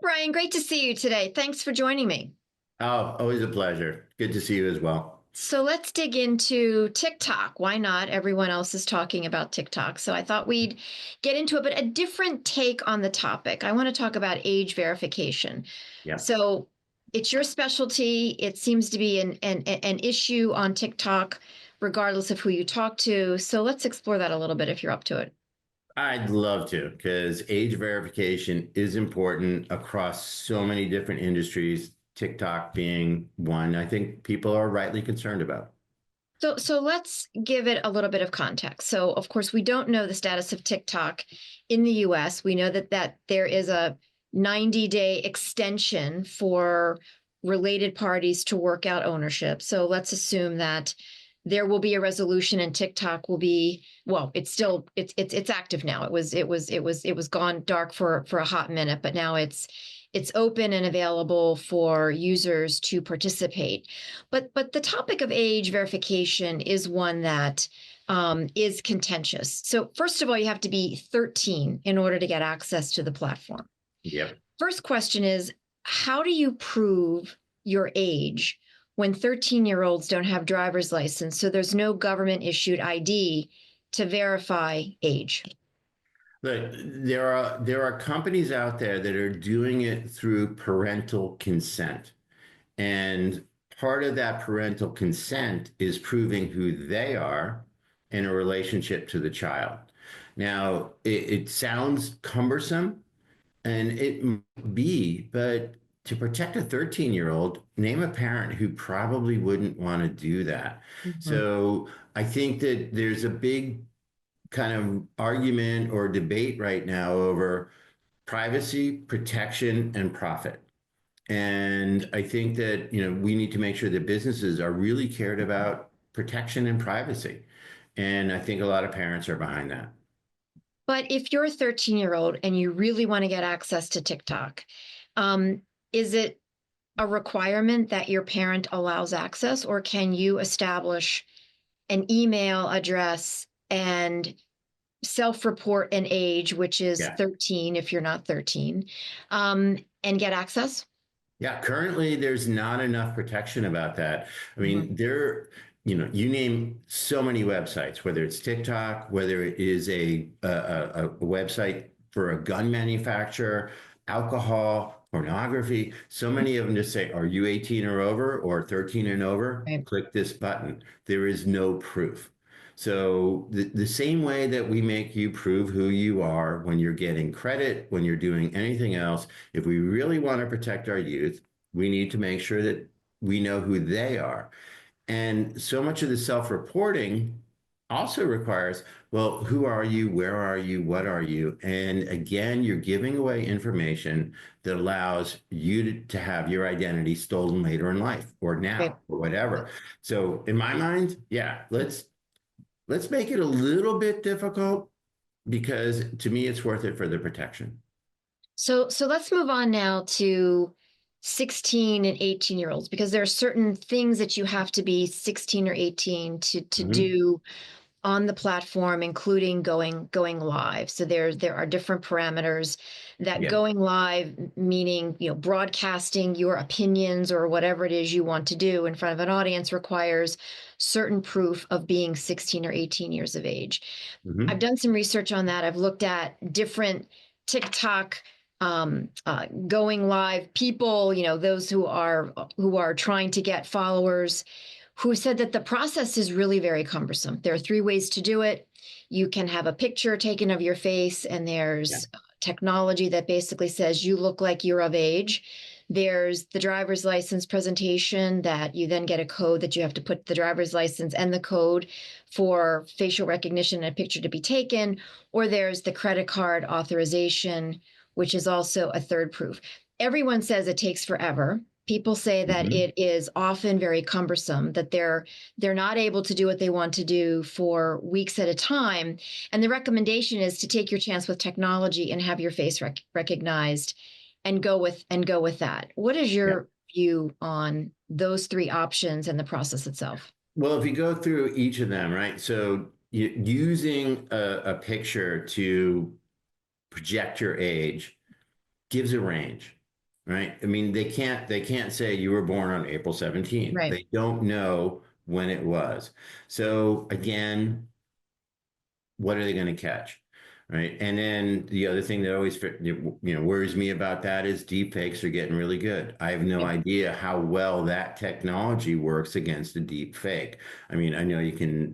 Brian, great to see you today. Thanks for joining me. Oh, always a pleasure. Good to see you as well. So let's dig into TikTok. Why not? Everyone else is talking about TikTok. So I thought we'd get into it, but a different take on the topic. I want to talk about age verification. Yeah. So it's your specialty. It seems to be an issue on TikTok, regardless of who you talk to. So let's explore that a little bit if you're up to it. I'd love to because age verification is important across so many different industries, TikTok being one I think people are rightly concerned about. So let's give it a little bit of context. So of course we don't know the status of TikTok in the US. We know that there is a 90-day extension for related parties to work out ownership. So let's assume that there will be a resolution and TikTok will be, well, it's active now. It was gone dark for a hot minute, but now it's open and available for users to participate. But the topic of age verification is one that is contentious. So first of all, you have to be 13 in order to get access to the platform. Yep. First question is, how do you prove your age when 13-year-olds don't have driver's license? So there's no government issued ID to verify age. Look, there are companies out there that are doing it through parental consent. And part of that parental consent is proving who they are in a relationship to the child. Now, it sounds cumbersome, and it might be, but to protect a 13-year-old, name a parent who probably wouldn't want to do that. Mhm. So I think that there's a big kind of argument or debate right now over privacy, protection, and profit. And I think that, we need to make sure that businesses are really cared about protection and privacy. And I think a lot of parents are behind that. But if you're a 13-year-old and you really want to get access to TikTok, is it a requirement that your parent allows access, or can you establish an email address and self-report an age, which is Yeah. 13 if you're not 13, and get access? Yeah, currently there's not enough protection about that. I Mhm. mean, you name so many websites, whether it's TikTok, whether it is a website for a gun manufacturer, alcohol, pornography. So many of them just say, "Are you 18 or over or 13 and over? Right. Click this button." There is no proof. So the same way that we make you prove who you are when you're getting credit, when you're doing anything else, if we really want to protect our youth, we need to make sure that we know who they are. And so much of the self-reporting also requires, well, who are you? Where are you? What are you? And again, you're giving away information that allows you to have your identity stolen later in life or Right. now or whatever. So in my mind, yeah, let's make it a little bit difficult because to me it's worth it for the protection. So let's move on now to 16 and 18-year-olds, because there are certain things that you have to be 16 or 18 to Mhm. do on the platform, including going live. So there are different parameters. That Yeah. going live, meaning broadcasting your opinions or whatever it is you want to do in front of an audience, requires certain proof of being 16 or 18 years of age. I've Mhm. done some research on that. I've looked at different TikTok going live people, those who are trying to get followers, who said that the process is really very cumbersome. There are three ways to do it. You can have a picture taken of your face, and Yeah. there's technology that basically says you look like you're of age. There's the driver's license presentation that you then get a code that you have to put the driver's license and the code for facial recognition and a picture to be taken. Or there's the credit card authorization, which is also a third proof. Everyone says it takes forever. People say that Mhm. it is often very cumbersome, that they're not able to do what they want to do for weeks at a time. And the recommendation is to take your chance with technology and have your face recognized and go with that. What is Yeah. your view on those three options and the process itself? Well, if you go through each of them, right? So using a picture to project your age gives a range. right? I mean, they can't say you were born on April 17th. Right. They don't know when it was. So again, what are they going to catch? Right. And then the other thing that always worries me about that is deep fakes are getting really good. I have no Yeah. idea how well that technology works against a deep fake. I mean, I know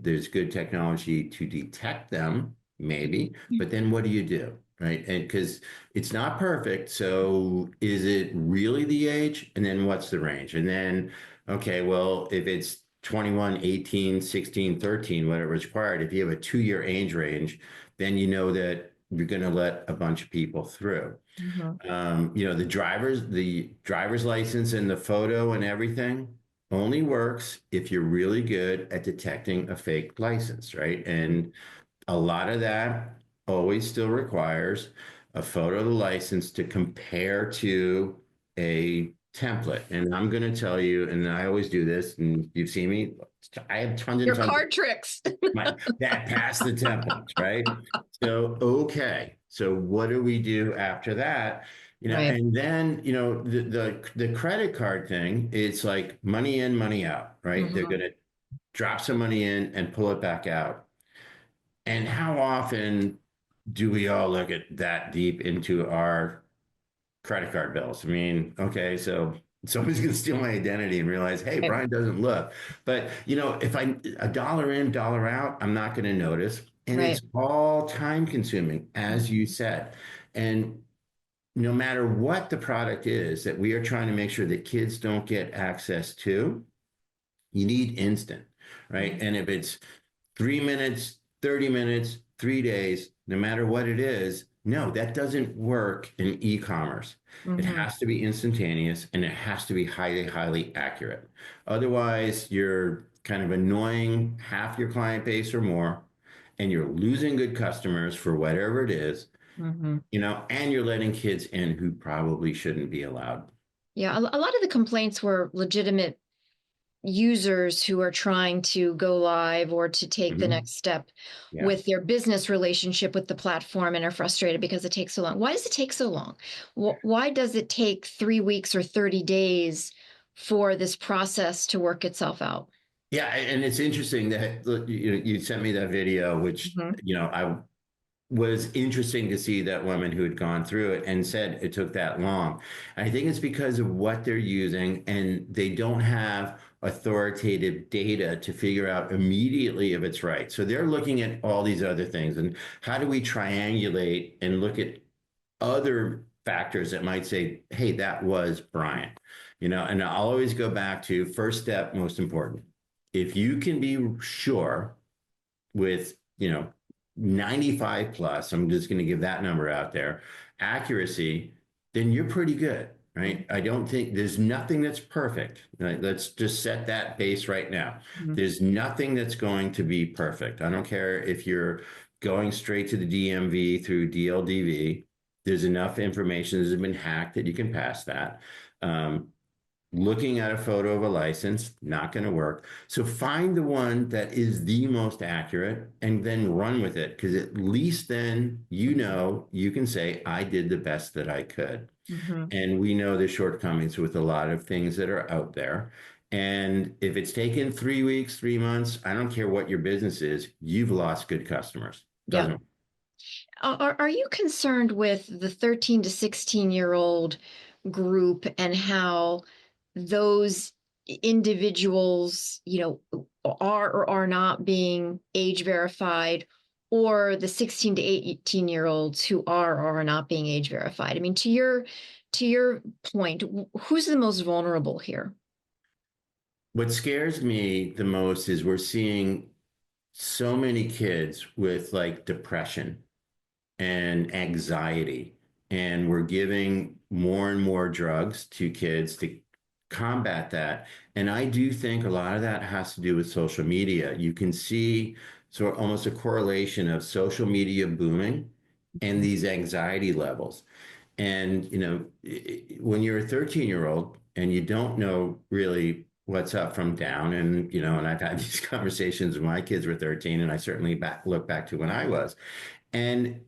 there's good technology to detect them, maybe, but then what do you do? Right. And because it's not perfect. So is it really the age? And then what's the range? And then, okay, well, if it's 21, 18, 16, 13, whatever is required, if you have a 2 year age range, then you know that you're going to let a bunch of people through. Mhm. The driver's license and the photo and everything only works if you're really good at detecting a fake license, right? And a lot of that always still requires a photo of the license to compare to a template. And I'm going to tell you, and I always do this, and you've seen me, I have tons and Your tons of card tricks. that pass the templates, right? So, okay. So what do we do after that? Right. And then, the credit card thing, it's like money in, money out, right? They're Mhm. going to drop some money in and pull it back out. And how often do we all look at that deep into our credit card bills? I mean, okay, so somebody's going to steal my identity and realize, hey, Right. Brian doesn't look. But, if I a dollar in, dollar out, I'm not going to notice. And it's Right. all time consuming, as you said. And no matter what the product is that we are trying to make sure that kids don't get access to, you need instant, right? Mhm. And if it's 3 minutes, 30 minutes, 3 days, no matter what it is. No, that doesn't work in e-commerce. It Mhm. has to be instantaneous and it has to be highly, highly accurate. Otherwise, you're kind of annoying half your client base or more, and you're losing good customers for whatever it is, Mhm. and you're letting kids in who probably shouldn't be allowed. Yeah, a lot of the complaints were legitimate users who are trying to go live or to take the Mhm. next step Yeah. with their business relationship with the platform and are frustrated because it takes so long. Why does it take so long? Why does it take 3 weeks or 30 days for this process to work itself out? Yeah, and it's interesting that you sent me that video, which Mhm. I was interesting to see that woman who had gone through it and said it took that long. I think it's because of what they're using, and they don't have authoritative data to figure out immediately if it's right. So they're looking at all these other things, and how do we triangulate and look at other factors that might say, hey, that was Brian, and I'll always go back to first step, most important. If you can be sure with, 95 plus, I'm just going to give that number out there, accuracy, then you're pretty good, right? I don't think there's nothing that's perfect. Right? Let's just set that base right now. Mhm. There's nothing that's going to be perfect. I don't care if you're going straight to the DMV through DLDV. There's enough information that has been hacked that you can pass that. Um, Looking at a photo of a license, not going to work. So find the one that is the most accurate and then run with it. Because at least then you can say, I did the best that I could. Mhm. And we know the shortcomings with a lot of things that are out there. And if it's taken 3 weeks, 3 months, I don't care what your business is, you've lost good customers. Yeah. Doesn't. Are you concerned with the 13 to 16-year-old group and how those individuals, are or are not being age verified, or the 16 to 18-year-olds who are or are not being age verified? I mean, to your point, who's the most vulnerable here? What scares me the most is we're seeing so many kids with like depression and anxiety. And we're giving more and more drugs to kids to combat that. And I do think a lot of that has to do with social media. You can see sort of almost a correlation of social media booming and these anxiety levels. And, when you're a 13-year-old and you don't know really what's up from down, and I've had these conversations when my kids were 13, and I certainly look back to when I was. And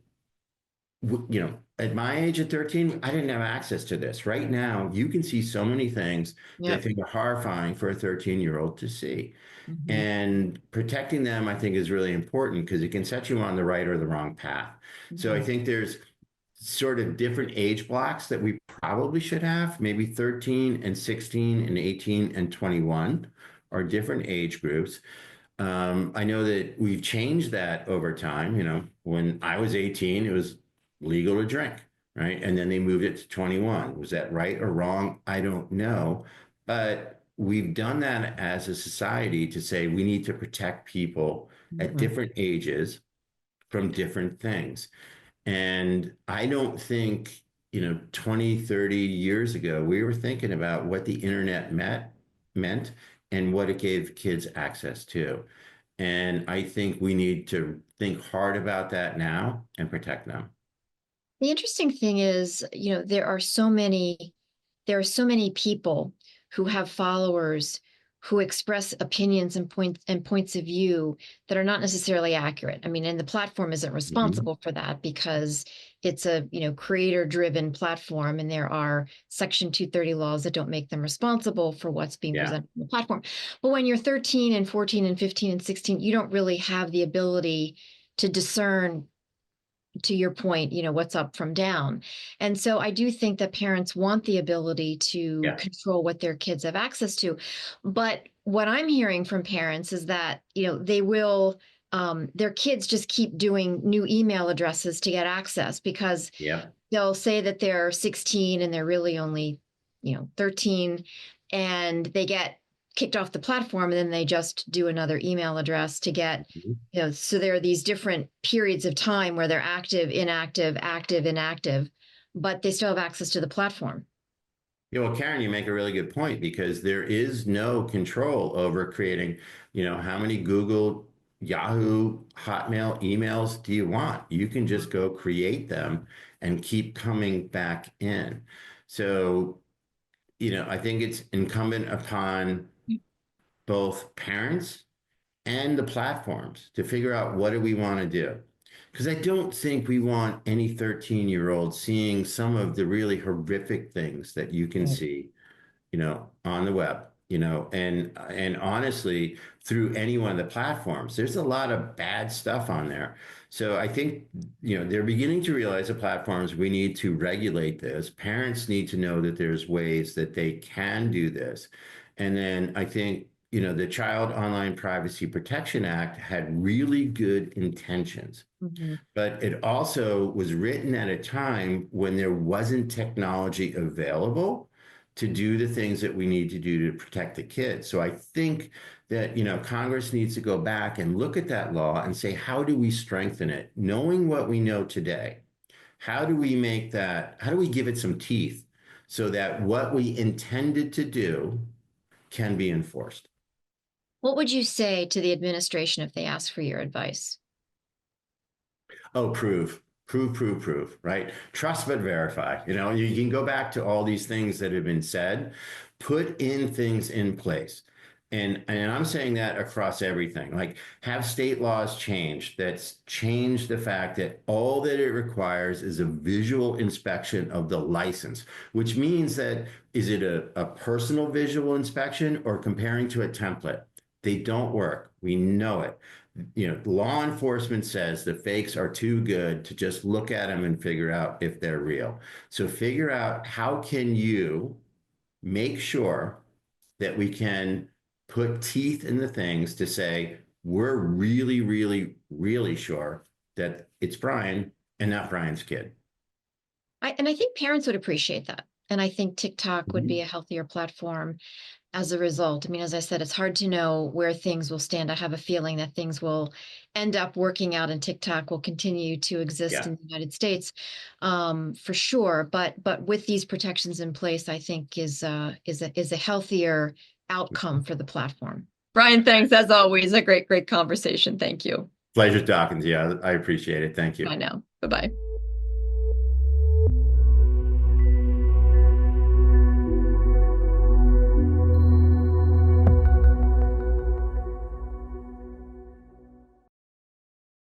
at my age of 13, I didn't have access to this. Right now, you can see so many things that I Yep. think are horrifying for a 13-year-old to see. Hmm. And protecting them, I think, is really important because it can set you on the right or the wrong path. So I Hmm. think there's sort of different age blocks that we probably should have. Maybe 13 and 16 and 18 and 21 are different age groups. I know that we've changed that over time. When I was 18, it was legal to drink, right? And then they moved it to 21. Was that right or wrong? I don't know. But we've done that as a society to say we need to protect people at Hmm. different ages from different things. And I don't think, 20, 30 years ago, we were thinking about what the internet meant and what it gave kids access to. And I think we need to think hard about that now and protect them. The interesting thing is, there are so many people who have followers who express opinions and points of view that are not necessarily accurate. I mean, and the platform isn't Mhm. responsible for that because it's a, creator driven platform and there are Section 230 laws that don't make them responsible for what's being Yeah. presented on the platform. But when you're 13 and 14 and 15 and 16, you don't really have the ability to discern, to your point, what's up from down. And so I do think that parents want the ability to Yeah. control what their kids have access to. But what I'm hearing from parents is that, they will, their kids just keep doing new email addresses to get access because Yeah. they'll say that they're 16 and they're really only, 13, and they get kicked off the platform and then they just do another email address to get, Mhm. so there are these different periods of time where they're active, inactive, active, inactive, but they still have access to the platform. Yeah, well, Karen, you make a really good point because there is no control over creating, how many Google, Yahoo, Hotmail emails do you want? You can just go create them and keep coming back in. So, I think it's incumbent upon both parents and the platforms to figure out what do we want to do. Because I don't think we want any 13-year-old seeing some of the really horrific things that you can Right. see, on the web, and honestly, through any one of the platforms, there's a lot of bad stuff on there. So I think, they're beginning to realize the platforms, we need to regulate this. Parents need to know that there's ways that they can do this. And then I think, the Child Online Privacy Protection Act had really good intentions, Mhm. but it also was written at a time when there wasn't technology available to do the things that we need to do to protect the kids. So I think that, Congress needs to go back and look at that law and say, how do we strengthen it? Knowing what we know today, how do we give it some teeth so that what we intended to do can be enforced? What would you say to the administration if they ask for your advice? Oh, prove, right? Trust but verify. You can go back to all these things that have been said, put in things in place. And I'm saying that across everything. Like, have state laws changed that's changed the fact that all that it requires is a visual inspection of the license, which means that is it a personal visual inspection or comparing to a template? They don't work. We know it. Law enforcement says the fakes are too good to just look at them and figure out if they're real. So figure out how can you make sure that we can put teeth in the things to say we're really, really, really sure that it's Brian and not Brian's kid. And I think parents would appreciate that. And I think TikTok would be Mhm. a healthier platform as a result. I mean, as I said, it's hard to know where things will stand. I have a feeling that things will end up working out and TikTok will continue to exist Yeah. in the United States, for sure. But with these protections in place, I think is a healthier outcome for the platform. Brian, thanks as always. A great conversation. Thank you. Pleasure talking to you. I appreciate it. Thank Bye you. now. Bye bye.